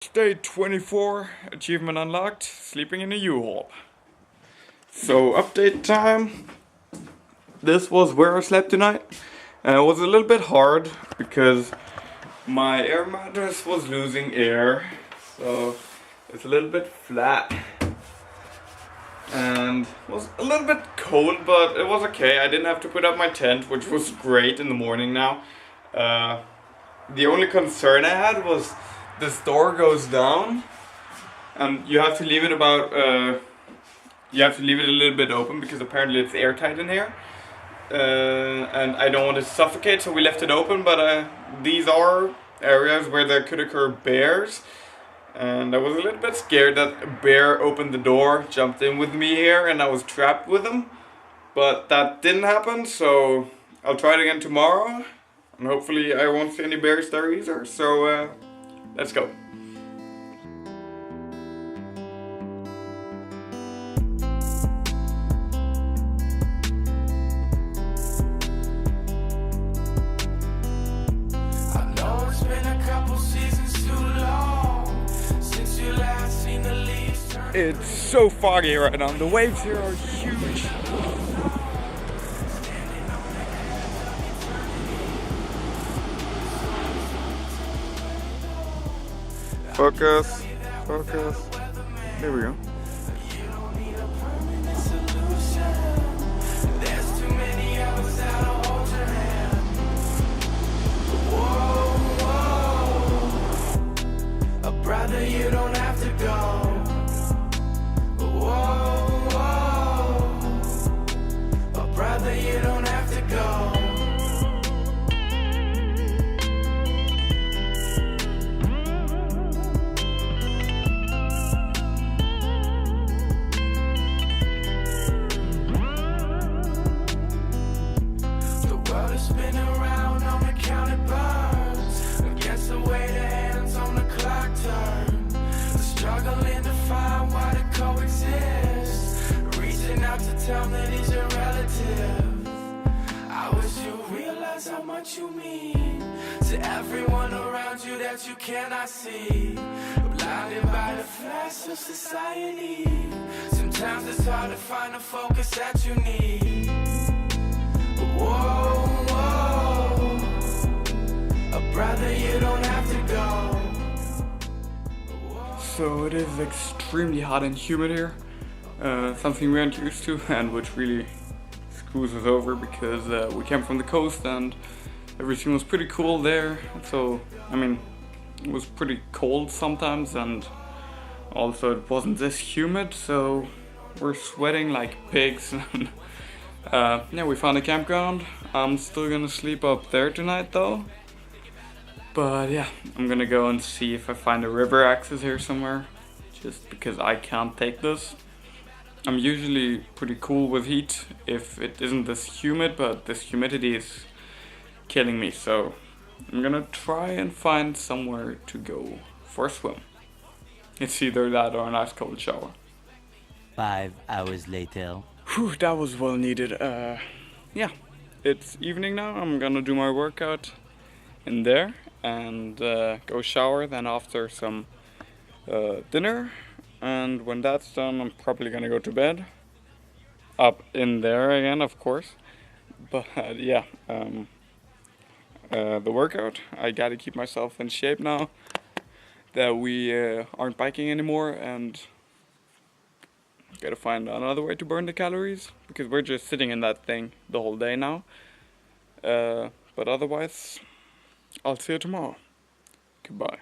Day 24, achievement unlocked, sleeping in a U-Haul. So update time. This was where I slept tonight. It was a little bit hard because my air mattress was losing air. So it's a little bit flat. And it was a little bit cold, but it was okay. I didn't have to put up my tent, which was great in the morning now. The only concern I had was this door goes down and you have to leave it a little bit open because apparently it's airtight in here, and I don't want to suffocate, so we left it open. But these are areas where there could occur bears, and I was a little bit scared that a bear opened the door, jumped in with me here, and I was trapped with him. But that didn't happen, so I'll try it again tomorrow, and hopefully I won't see any bears there either. So let's go. I know it's been a couple seasons too long since you last seen the leaves turn. It's so foggy right now. The waves here are huge. Focus, focus. There we go. There's too many hours out to hold your hand. Whoa, whoa. A brother, you don't have to go. Whoa, whoa. A brother, you don't have to go. Spin around on the counted birds against the way the hands on the clock turn. The struggling to find why to coexist. Reaching out to tell me that he's your relative. I wish you realize how much you mean to everyone around you that you cannot see. Blinded by the flash of society. Sometimes it's hard to find the focus that you need. Whoa. Brother, you don't have to go. So it is extremely hot and humid here. Something we aren't used to, and which really screws us over because we came from the coast and everything was pretty cool there. So, I mean, it was pretty cold sometimes, and also it wasn't this humid, so we're sweating like pigs. Yeah, we found a campground. I'm still gonna sleep up there tonight though. But yeah, I'm gonna go and see if I find a river access here somewhere, just because I can't take this. I'm usually pretty cool with heat if it isn't this humid, but this humidity is killing me, so I'm gonna try and find somewhere to go for a swim. It's either that or a nice cold shower. 5 hours later. Whew, that was well needed. Yeah, it's evening now. I'm gonna do my workout in there and go shower, then after some dinner, and when that's done I'm probably gonna go to bed up in there again, of course. But yeah, the workout, I gotta keep myself in shape now that we aren't biking anymore, and gotta find another way to burn the calories because we're just sitting in that thing the whole day now. But otherwise, I'll see you tomorrow. Goodbye.